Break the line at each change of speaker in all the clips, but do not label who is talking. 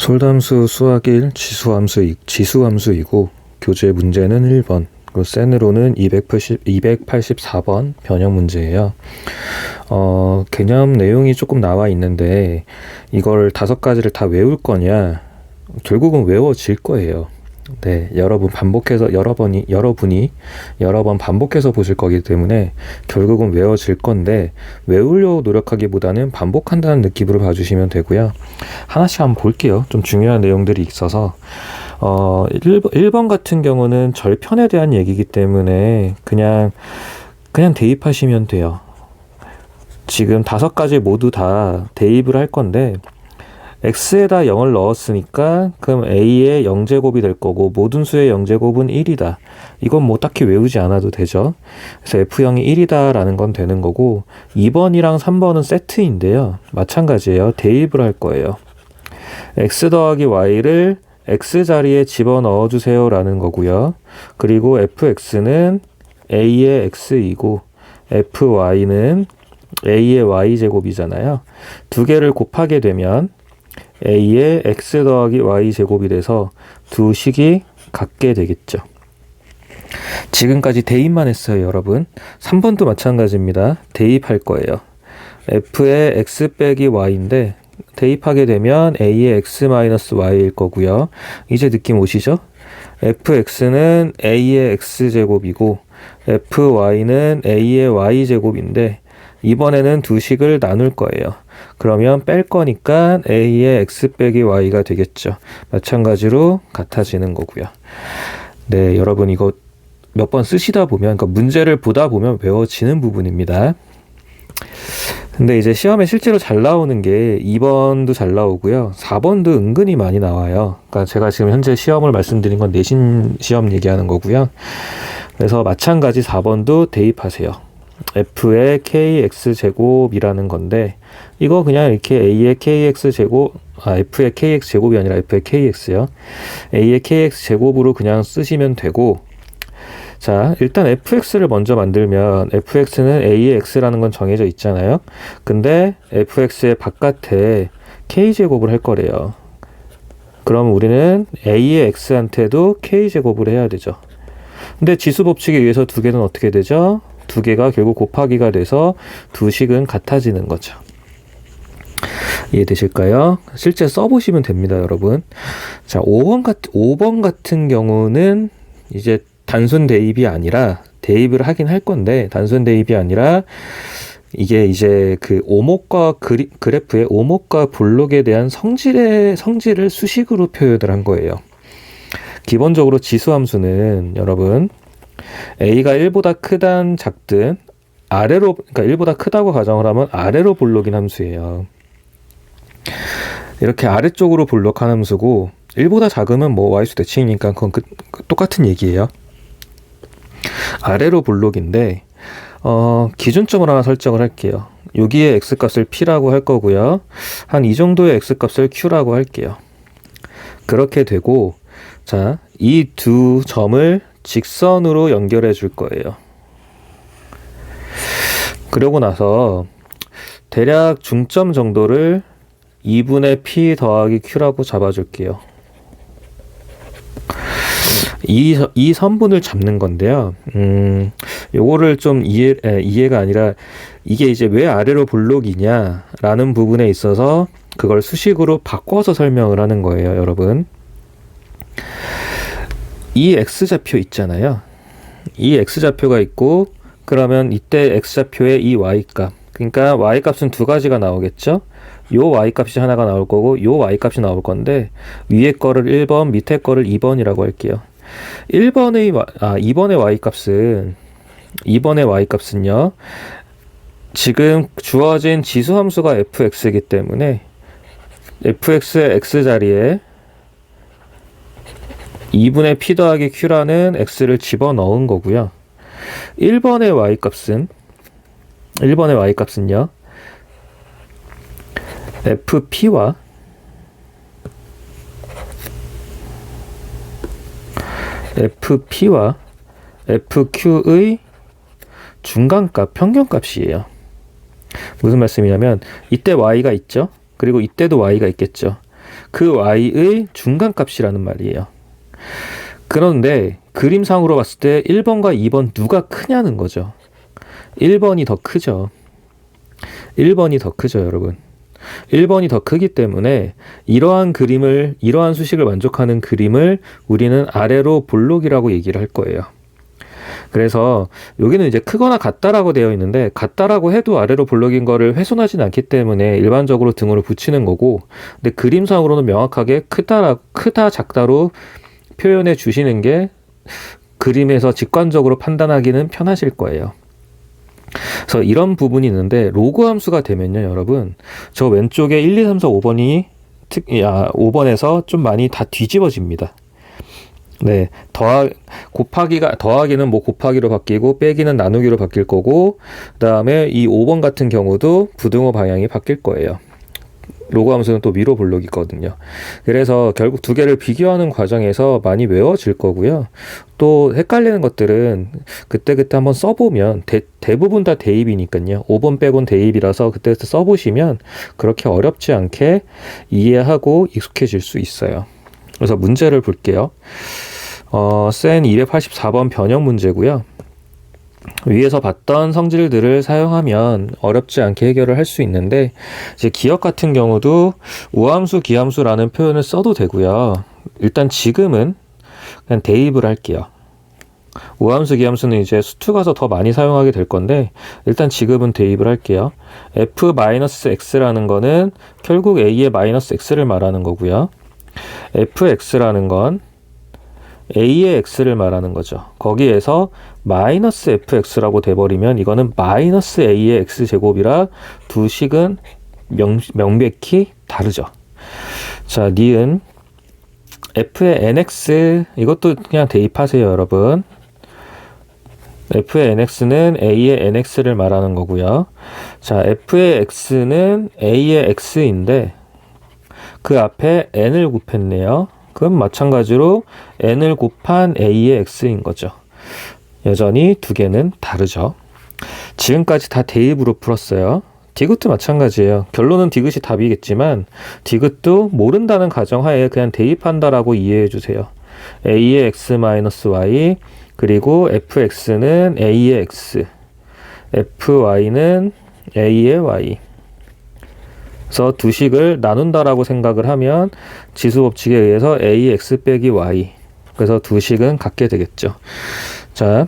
솔담수 수학 1 지수함수이고 교재 문제는 1번, 그리고 센으로는 284번 변형 문제예요. 개념 내용이 조금 나와 있는데 이걸 5가지를 다 외울 거냐? 결국은 외워질 거예요. 네, 여러분이 여러 번 반복해서 보실 거기 때문에 결국은 외워질 건데, 외우려고 노력하기보다는 반복한다는 느낌으로 봐주시면 되고요. 하나씩 한번 볼게요. 좀 중요한 내용들이 있어서 1번 같은 경우는 절편에 대한 얘기이기 때문에 그냥 대입하시면 돼요. 지금 5가지 모두 다 대입을 할 건데, x에다 0을 넣었으니까 그럼 a의 0제곱이 될 거고 모든 수의 0제곱은 1이다. 이건 뭐 딱히 외우지 않아도 되죠. 그래서 f형이 1이다 라는 건 되는 거고, 2번이랑 3번은 세트인데요. 마찬가지예요. 대입을 할 거예요. x 더하기 y를 x 자리에 집어넣어 주세요 라는 거고요. 그리고 fx는 a의 x이고 fy는 a의 y제곱이잖아요. 두 개를 곱하게 되면 a의 x 더하기 y 제곱이 돼서 두 식이 같게 되겠죠. 지금까지 대입만 했어요, 여러분. 3번도 마찬가지입니다. 대입할 거예요. f의 x 빼기 y인데 대입하게 되면 a의 x 마이너스 y일 거고요. 이제 느낌 오시죠? fx는 a의 x제곱이고 fy는 a의 y제곱인데 이번에는 두 식을 나눌 거예요. 그러면 뺄 거니까 a의 x 빼기 y가 되겠죠. 마찬가지로 같아지는 거고요. 네, 여러분 이거 몇 번 쓰시다 보면, 그러니까 문제를 보다 보면 외워지는 부분입니다. 근데 이제 시험에 실제로 잘 나오는 게 2번도 잘 나오고요. 4번도 은근히 많이 나와요. 그러니까 제가 지금 현재 시험을 말씀드린 건 내신 시험 얘기하는 거고요. 그래서 마찬가지 4번도 대입하세요. f의 kx제곱이라는 건데, 이거 그냥 이렇게 a의 kx제곱, f의 kx제곱이 아니라 f의 kx요. a의 kx제곱으로 그냥 쓰시면 되고, 자, 일단 fx를 먼저 만들면 fx는 a의 x라는 건 정해져 있잖아요. 근데 fx의 바깥에 k제곱을 할 거래요. 그럼 우리는 a의 x한테도 k제곱을 해야 되죠. 근데 지수 법칙에 의해서 두 개는 어떻게 되죠? 두 개가 결국 곱하기가 돼서 두 식은 같아지는 거죠. 이해되실까요? 실제 써보시면 됩니다, 여러분. 자, 5번 같은 경우는 이제 단순 대입이 아니라, 대입을 하긴 할 건데 단순 대입이 아니라 이게 이제 그 오목과 그래프의 오목과 볼록에 대한 성질을 수식으로 표현을 한 거예요. 기본적으로 지수함수는 여러분 a가 1보다 크든 작든 아래로, 그러니까 1보다 크다고 가정을 하면 아래로 볼록인 함수예요. 이렇게 아래쪽으로 볼록한 함수고, 1보다 작으면 뭐 y수 대칭이니까 그건 똑같은 얘기예요. 아래로 볼록인데 기준점을 하나 설정을 할게요. 여기에 x값을 p라고 할 거고요. 한 이 정도의 x값을 q라고 할게요. 그렇게 되고, 자, 이 두 점을 직선으로 연결해 줄 거예요. 그러고 나서 대략 중점 정도를 2분의 p 더하기 q라고 잡아줄게요. 이 선분을 잡는 건데요. 요거를 좀 이해가 아니라, 이게 이제 왜 아래로 볼록이냐라는 부분에 있어서 그걸 수식으로 바꿔서 설명을 하는 거예요, 여러분. 이 x좌표 있잖아요. 이 x좌표가 있고, 그러면 이때 x좌표의 이 y값, 그러니까 y값은 두 가지가 나오겠죠. 요 y값이 하나가 나올 거고 요 y값이 나올 건데, 위에 거를 1번, 밑에 거를 2번이라고 할게요. 2번의 y값은요, 지금 주어진 지수함수가 fx이기 때문에 fx의 x자리에 2분의 p 더하기 q라는 x를 집어넣은 거고요. 1번의 y값은요, fp와 fq의 중간값, 평균값이에요. 무슨 말씀이냐면 이때 y가 있죠. 그리고 이때도 y가 있겠죠. 그 y의 중간값이라는 말이에요. 그런데 그림상으로 봤을 때 1번과 2번 누가 크냐는 거죠. 1번이 더 크죠. 1번이 더 크죠, 여러분. 1번이 더 크기 때문에 이러한 수식을 만족하는 그림을 우리는 아래로 볼록이라고 얘기를 할 거예요. 그래서 여기는 이제 크거나 같다라고 되어 있는데, 같다라고 해도 아래로 볼록인 거를 훼손하진 않기 때문에 일반적으로 등호를 붙이는 거고, 근데 그림상으로는 명확하게 크다 작다로 표현해 주시는 게 그림에서 직관적으로 판단하기는 편하실 거예요. 그래서 이런 부분이 있는데, 로그 함수가 되면요, 여러분, 저 왼쪽에 1, 2, 3, 4, 5번이 5번에서 좀 많이 다 뒤집어집니다. 네, 더하기는 뭐 곱하기로 바뀌고, 빼기는 나누기로 바뀔 거고, 그 다음에 이 5번 같은 경우도 부등호 방향이 바뀔 거예요. 로그 함수는 또 위로 볼록이거든요. 그래서 결국 두 개를 비교하는 과정에서 많이 외워질 거고요. 또 헷갈리는 것들은 그때그때 한번 써보면 대부분 다 대입이니까요. 5번 빼곤 대입이라서 그때그때 써보시면 그렇게 어렵지 않게 이해하고 익숙해질 수 있어요. 그래서 문제를 볼게요. 센 284번 변형 문제고요. 위에서 봤던 성질들을 사용하면 어렵지 않게 해결을 할 수 있는데, 이제 기억 같은 경우도 우함수, 기함수라는 표현을 써도 되고요. 일단 지금은 그냥 대입을 할게요. 우함수, 기함수는 이제 수투 가서 더 많이 사용하게 될 건데, 일단 지금은 대입을 할게요. f-x라는 거는 결국 a의 마이너스 x를 말하는 거고요. fx라는 건 a의 x를 말하는 거죠. 거기에서 마이너스 fx라고 돼버리면 이거는 마이너스 a의 x제곱이라 두 식은 명백히 다르죠. 자, 니은 f의 nx, 이것도 그냥 대입하세요, 여러분. f의 nx는 a의 nx를 말하는 거고요. 자, f의 x는 a의 x인데 그 앞에 n을 곱했네요. 그럼 마찬가지로 n을 곱한 a의 x인 거죠. 여전히 두 개는 다르죠. 지금까지 다 대입으로 풀었어요. 디귿도 마찬가지예요. 결론은 디귿이 답이겠지만 디귿도 모른다는 가정하에 그냥 대입한다라고 이해해 주세요. a의 x-y, 그리고 fx는 a의 x, fy는 a의 y. 그래서 두 식을 나눈다라고 생각을 하면 지수 법칙에 의해서 ax 빼기 y, 그래서 두 식은 같게 되겠죠. 자,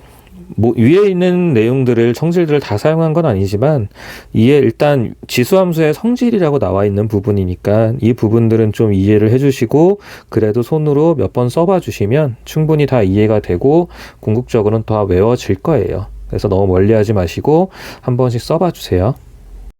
뭐 위에 있는 내용들을, 성질들을 다 사용한 건 아니지만 이에 일단 지수함수의 성질이라고 나와 있는 부분이니까 이 부분들은 좀 이해를 해주시고, 그래도 손으로 몇 번 써봐 주시면 충분히 다 이해가 되고 궁극적으로는 더 외워질 거예요. 그래서 너무 멀리하지 마시고 한 번씩 써봐 주세요.